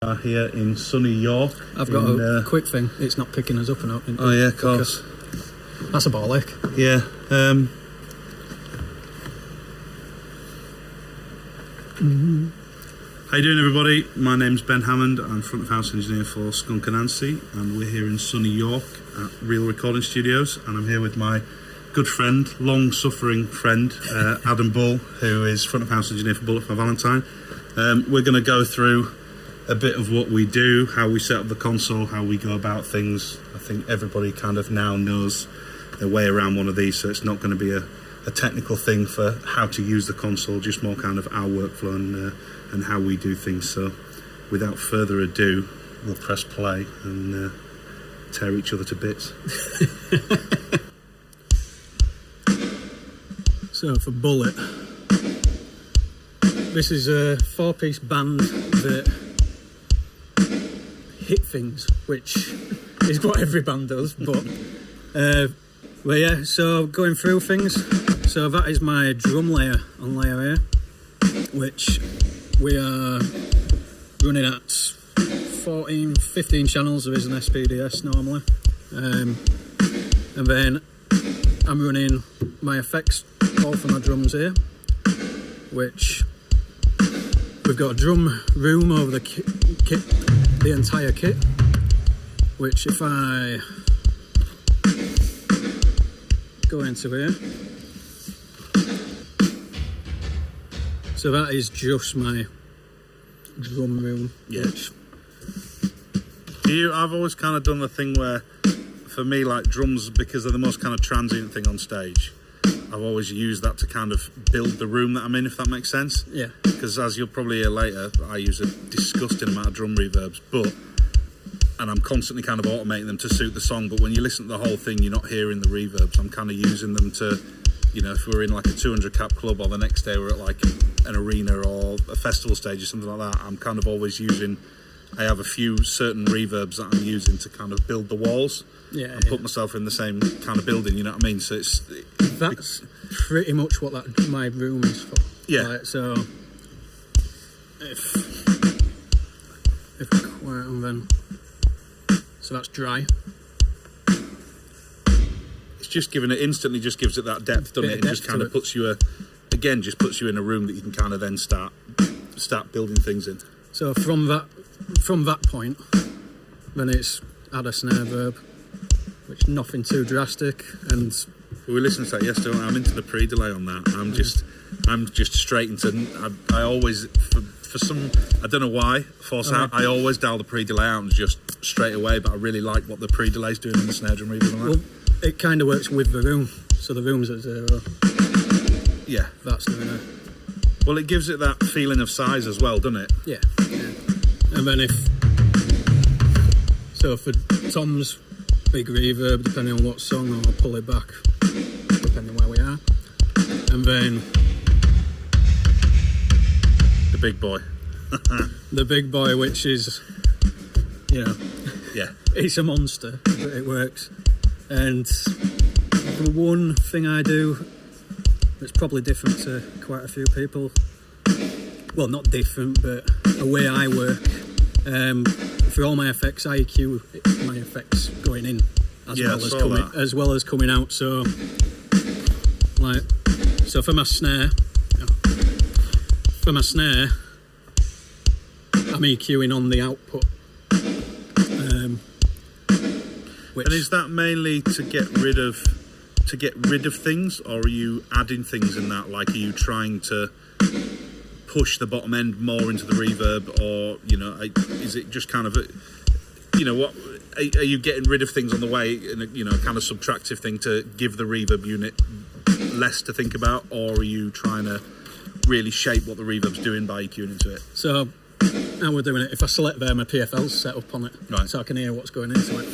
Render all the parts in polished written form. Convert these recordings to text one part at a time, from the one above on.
Here in sunny York. I've got a quick thing. It's not picking us up and up. Oh yeah, of course. That's a bollock. Yeah. How you doing, everybody? My name's Ben Hammond. I'm front of house engineer for Skunk Anansie, and we're here in sunny York at Real Recording Studios. And I'm here with my good friend, long-suffering friend, Adam Boole, who is front of house engineer for Bullet For My Valentine. We're going to go through a bit of what we do, how we set up the console, how we go about things. I think everybody kind of now knows their way around one of these, so it's not going to be a technical thing for how to use the console, just more kind of our workflow and how we do things. So without further ado, we'll press play and tear each other to bits. So for Bullet, this is a 4-piece band that hit things, which is what every band does, but yeah, so going through things, so that is my drum layer on layer here, which we are running at 15 channels. There is an SPDS normally, and then I'm running my effects all for my drums here, which we've got a drum room over the kit, the entire kit, which if I go into here, so that is just my drum room. Yeah. I've always kind of done the thing where, for me, like drums, because they're the most kind of transient thing on stage, I've always used that to kind of build the room that I'm in, if that makes sense. Yeah. Because as you'll probably hear later, I use a disgusting amount of drum reverbs, and I'm constantly kind of automating them to suit the song, but when you listen to the whole thing, you're not hearing the reverbs. I'm kind of using them to, you know, if we're in like a 200 cap club, or the next day we're at like an arena or a festival stage or something like that, I'm kind of always using, I have a few certain reverbs that I'm using to kind of build the walls. Yeah, and put myself in the same kind of building, you know what I mean? So that's pretty much what my room is for. Yeah. Like, so if I quiet and then, so that's dry. It's just giving it, instantly just gives it that depth, doesn't it? It just kind of puts you puts you in a room that you can kind of then start building things in. So from that point, then it's add a snare verb, which nothing too drastic, and we were listening to that yesterday. I'm into the pre-delay on that. I'm just straight into. I always for some, I don't know why, I always dial the pre-delay out and just straight away. But I really like what the pre-delay's doing in the snare drum reverb. Well, it kind of works with the room, so the room's at 0. Yeah, that's doing it. Well, it gives it that feeling of size as well, doesn't it? Yeah. And then so for Tom's big reverb, depending on what song, I'll pull it back, depending where we are. And then the big boy. The big boy, which is, you know, yeah, it's a monster, but it works. And the one thing I do that's probably different to quite a few people, well, not different, but a way I work, for all my effects, I EQ my effects going in as well as coming out. So, for my snare, I'm EQing on the output. And is that mainly to get rid of things, or are you adding things in that? Like, are you trying to push the bottom end more into the reverb, or, you know, is it just kind of what are you getting rid of things on the way in a, you know, kind of subtractive thing to give the reverb unit less to think about, or are you trying to really shape what the reverb's doing by EQing into it? So how we're doing it, if I select there, my PFL's set up on it, right, so I can hear what's going into it.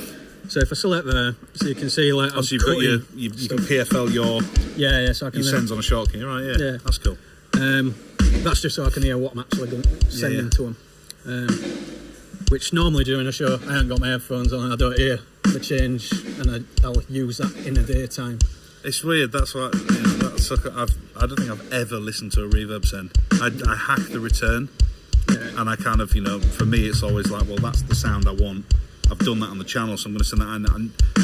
So if I select there, so you can see, like, so you've got you can PFL your so I can your sends on a short key, right? Yeah, that's cool. That's just so I can hear what I'm actually sending to them. Which normally during a show, I haven't got my headphones on and I don't hear the change, and I'll use that in the daytime. It's weird. That's what I don't think I've ever listened to a reverb send. I hack the return And I kind of, for me, it's always like, well, that's the sound I want. I've done that on the channel, so I'm going to send that in.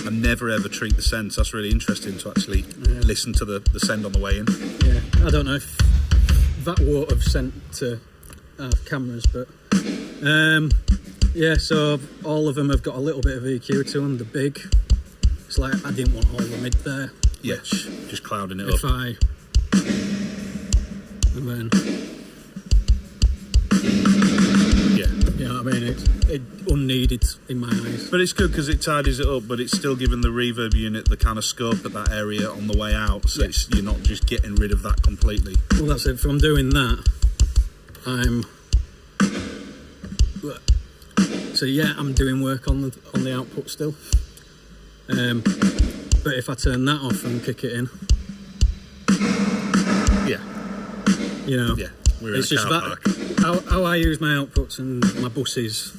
I never ever treat the sends. That's really interesting to actually listen to the send on the way in. Yeah, I don't know if that won't have sent to our cameras, but so all of them have got a little bit of EQ to them. The big, it's like I didn't want all the mid there. Yeah, just clouding it if up. And then yeah, you know what I mean? It unneeded in my eyes. But it's good because it tidies it up, but it's still giving the reverb unit the kind of scope at that area on the way out, so you're not just getting rid of that completely. Well, that's it. From doing that, I'm doing work on the output still. But if I turn that off and kick it in, it's just that how I use my outputs and my buses.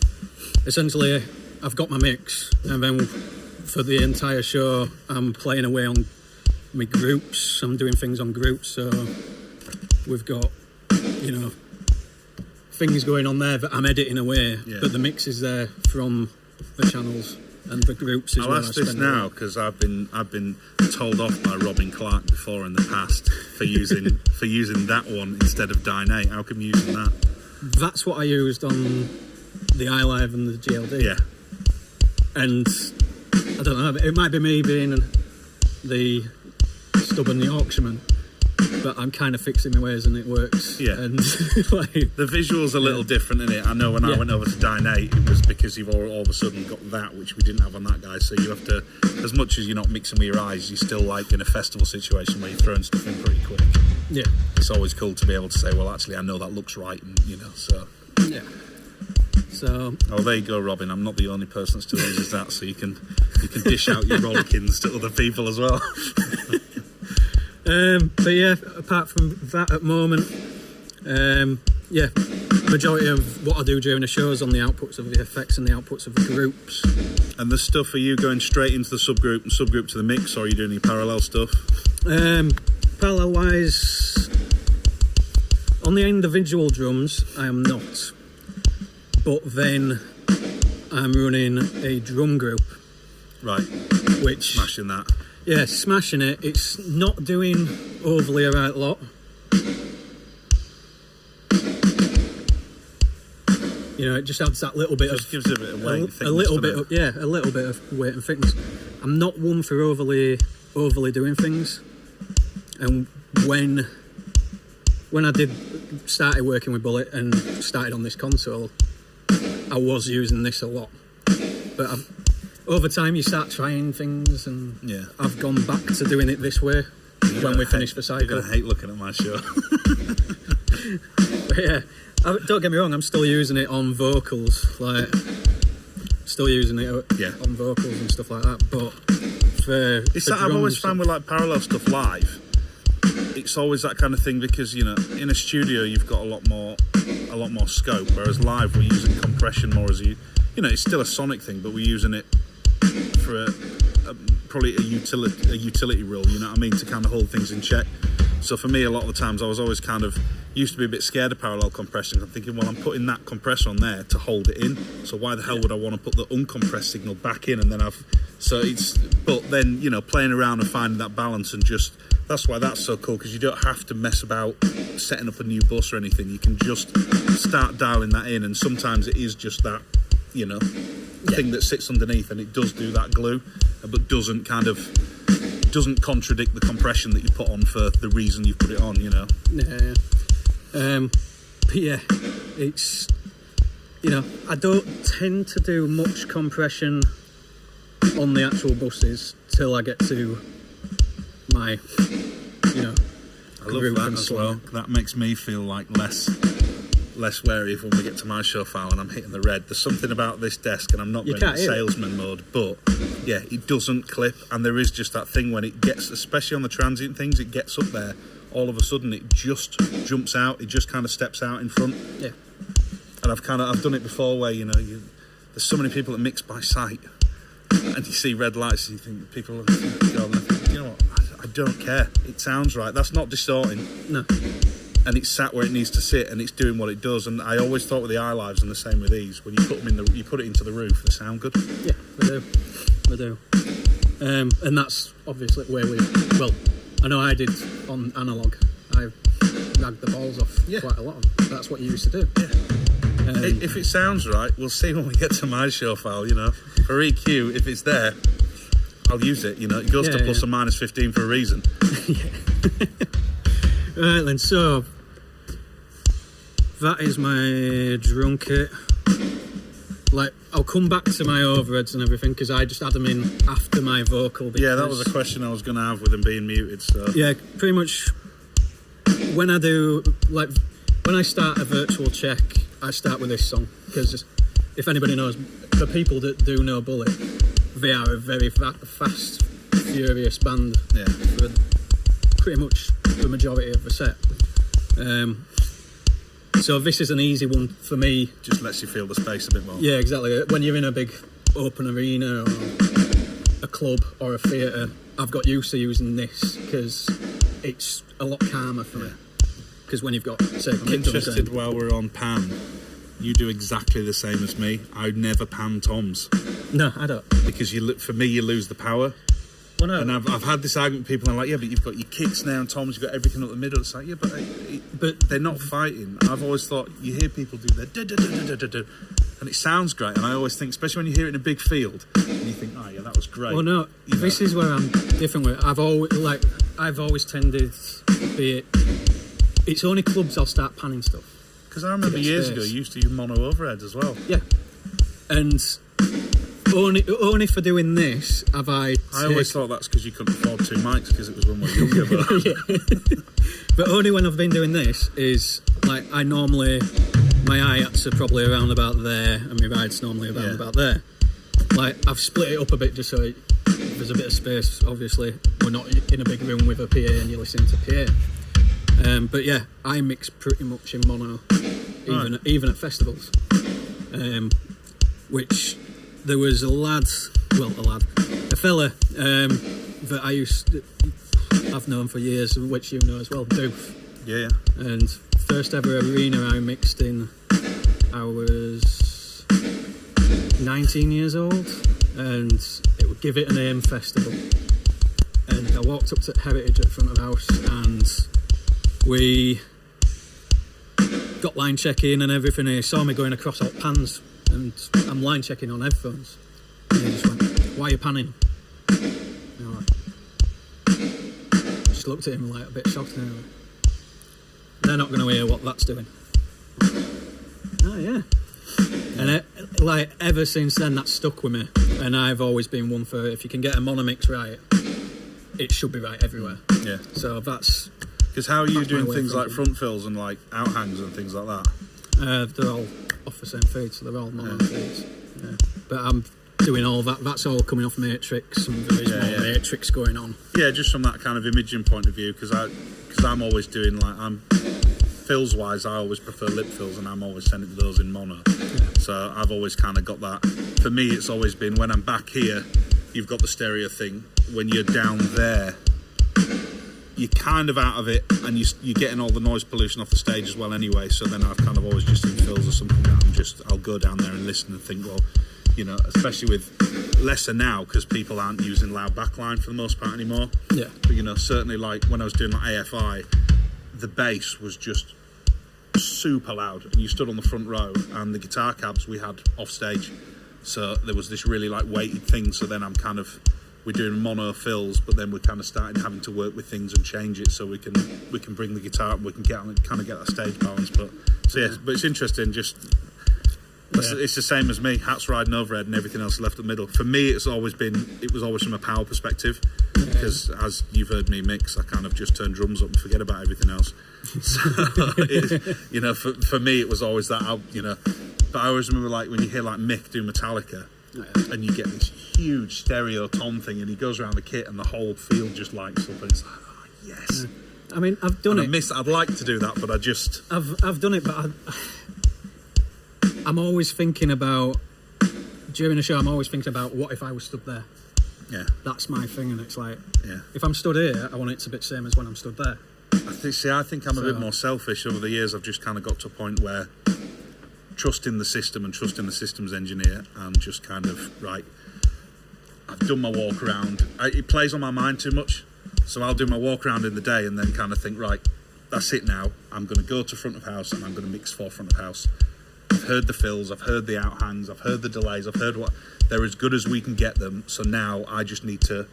Essentially, I've got my mix, and then for the entire show, I'm playing away on my groups. I'm doing things on groups, so we've got things going on there that I'm editing away, but the mix is there from the channels and the groups as well. I'll ask this now because I've been told off by Robin Clark before in the past for using that one instead of Dyne 8. How come you using that? That's what I used on the iLive and the GLD. Yeah. And I don't know, it might be me being the stubborn Yorkshireman, but I'm kind of fixing my ways and it works. Yeah. And the visual's a little different, isn't it? I know when I went over to Dyne 8, it was because you've all of a sudden got that, which we didn't have on that guy. So you have to, as much as you're not mixing with your eyes, you're still like in a festival situation where you're throwing stuff in pretty quick. Yeah. It's always cool to be able to say, well, actually, I know that looks right, and so. Yeah. So. Oh, there you go, Robin. I'm not the only person that still uses that, so you can dish out your rollikins to other people as well. But yeah, apart from that at the moment, majority of what I do during the show is on the outputs of the effects and the outputs of the groups. And the stuff, are you going straight into the subgroup and subgroup to the mix, or are you doing any parallel stuff? Parallel wise, on the individual drums, I am not. But then I'm running a drum group. Right. Which smashing that. Yeah, smashing it. It's not doing overly a right lot. It just adds that little bit gives it a bit of weight. A little bit of weight and thickness. I'm not one for overly doing things. And when I started working with Bullet and started on this console, I was using this a lot. But over time, you start trying things, and I've gone back to doing it this way when we finish the cycle. You're going to hate looking at my show. But yeah, don't get me wrong, I'm still using it on vocals, still using it on vocals and stuff like that. But I've always found with parallel stuff live, it's always that kind of thing because in a studio you've got a lot more scope, whereas live we're using compression more as it's still a sonic thing, but we're using it for probably a utility role, you know what I mean, to kind of hold things in check. So for me, a lot of the times I was always kind of used to be a bit scared of parallel compression. I'm thinking, well, I'm putting that compressor on there to hold it in, so why the hell would I want to put the uncompressed signal back in? And then but then playing around and finding that balance, and just that's why that's so cool, because you don't have to mess about setting up a new bus or anything. You can just start dialing that in, and sometimes it is just that thing that sits underneath, and it does do that glue, but doesn't contradict the compression that you put on for the reason you put it on. But yeah, it's I don't tend to do much compression on the actual buses till I get to my I love that as well. That makes me feel like less wary of when we get to my show file and I'm hitting the red. There's something about this desk, and I'm not going in salesman mode, but yeah, it doesn't clip, and there is just that thing when it gets, especially on the transient things, it gets up there, all of a sudden it just jumps out, it just kind of steps out in front. Yeah. And I've done it before where there's so many people that mix by sight, and you see red lights and you think people are you know what, I don't care, it sounds right, that's not distorting. No. and it's sat where it needs to sit, and it's doing what it does. And I always thought with the iLives, and the same with these, when you put them you put it into the roof, they sound good. Yeah, they do. And that's obviously where well, I know I did on analog. I ragged the balls off quite a lot of them. That's what you used to do. Yeah. If it sounds right, we'll see when we get to my show file, For EQ, if it's there, I'll use it, It goes to plus or minus 15 for a reason. Right then, so that is my drum kit. Like, I'll come back to my overheads and everything because I just add them in after my vocal. Yeah, that was a question I was going to have with them being muted. So yeah, pretty much when I do, like, when I start a virtual check, I start with this song because if anybody knows, for people that do know Bullet, they are a very fast, furious band. Yeah. For pretty much the majority of the set. So this is an easy one for me. Just lets you feel the space a bit more. Yeah, exactly. When you're in a big open arena or a club or a theatre, I've got used to using this because it's a lot calmer for me. Because when you've got, say, I'm interested while we're on pan, you do exactly the same as me. I never pan toms. No, I don't. Because for me, you lose the power. Well, no. And I've had this argument with people, and I'm like, yeah, but you've got your kick snare and toms, you've got everything up the middle. It's like, yeah, but they're not fighting. I've always thought, you hear people do their da-da-da-da-da-da, and it sounds great. And I always think, especially when you hear it in a big field, and you think, oh yeah, that was great. Well, no, this is where I'm different with. I've always tended, it's only clubs I'll start panning stuff. Because I remember years ago, you used to use mono overheads as well. Yeah, and only for doing this have I always thought that's because you couldn't afford 2 mics because it was when we were younger. But But only when I've been doing this is, like, I normally, my hi-hats are probably around about there and my ride's normally around about there. Like, I've split it up a bit just so there's a bit of space. Obviously, we're not in a big room with a PA and you're listening to PA. But yeah, I mix pretty much in mono, even at festivals. Which there was a fella that I've known for years, which you know as well, Doof. Yeah. And first ever arena I mixed in, I was 19 years old, and it would Give It a Name festival. And I walked up to Heritage at the front of the house, and we got line checking and everything, and he saw me going across all pans, and I'm line checking on headphones. And he just went, "Why are you panning?" And I just looked at him like a bit shocked, and like, they're not going to hear what that's doing. Oh yeah. And like ever since then, that's stuck with me. And I've always been one for, if you can get a mono mix right, it should be right everywhere. Yeah. So that's. Because how are you doing things like front fills and like outhangs and things like that? They're all off the same feed, so they're all mono feeds. Yeah. But I'm doing all that. That's all coming off Matrix, and there is more Matrix going on. Yeah, just from that kind of imaging point of view, because I'm always doing fills wise, I always prefer lip fills, and I'm always sending those in mono. Yeah. So I've always kind of got that. For me, it's always been when I'm back here, you've got the stereo thing. When you're down there, you're kind of out of it, and you're getting all the noise pollution off the stage as well anyway. So then I've kind of always just in fills or something down, I'll go down there and listen and think, well, you know, especially with lesser now, because people aren't using loud backline for the most part anymore. Yeah. But you know, certainly like when I was doing like AFI, the bass was just super loud, and you stood on the front row, and the guitar cabs we had off stage, so there was this really like weighted thing. So then we're doing mono fills, but then we're kind of starting having to work with things and change it so we can bring the guitar up, we can get that stage balance. But it's interesting. It's the same as me. Hats riding overhead and everything else left at the middle. For me, it was always from a power perspective, because as you've heard me mix, I kind of just turn drums up and forget about everything else. So, you know, for me, it was always that. You know, but I always remember like when you hear like Mick do Metallica, and you get this huge stereo tom thing, and he goes around the kit, and the whole field just lights up, and it's like, oh yes. I mean, I've done it. I'd like to do that, but I've done it, but I'm always thinking about, during the show, I'm always thinking about what if I was stood there. Yeah. That's my thing, and it's like, if I'm stood here, I want it to be the same as when I'm stood there. I think I'm a bit more selfish. Over the years, I've just kind of got to a point where trusting the system and trusting the systems engineer, and just kind of, right, I've done my walk around. It plays on my mind too much, so I'll do my walk around in the day and then kind of think, right, that's it now. I'm going to go to front of house and I'm going to mix for front of house. I've heard the fills, I've heard the outhangs, I've heard the delays, I've heard what they're as good as we can get them. So now I just need to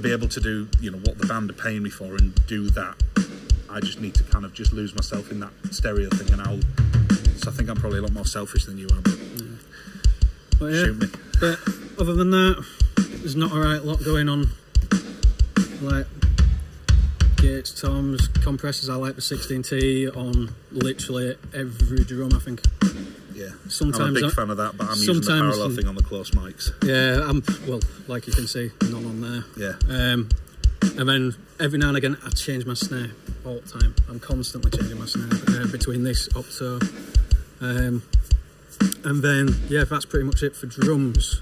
be able to do, what the band are paying me for and do that. I just need to kind of just lose myself in that stereo thing, so I think I'm probably a lot more selfish than you are. But shoot me. But other than that, there's not a lot going on. Like gates, toms, compressors. I like the 16T on literally every drum, I think. Yeah, sometimes I'm a big fan of that, but I'm using the parallel thing on the close mics. Yeah, like you can see, none on there. Yeah. And then every now and again, I change my snare all the time. I'm constantly changing my snare between this octo. And then, that's pretty much it for drums.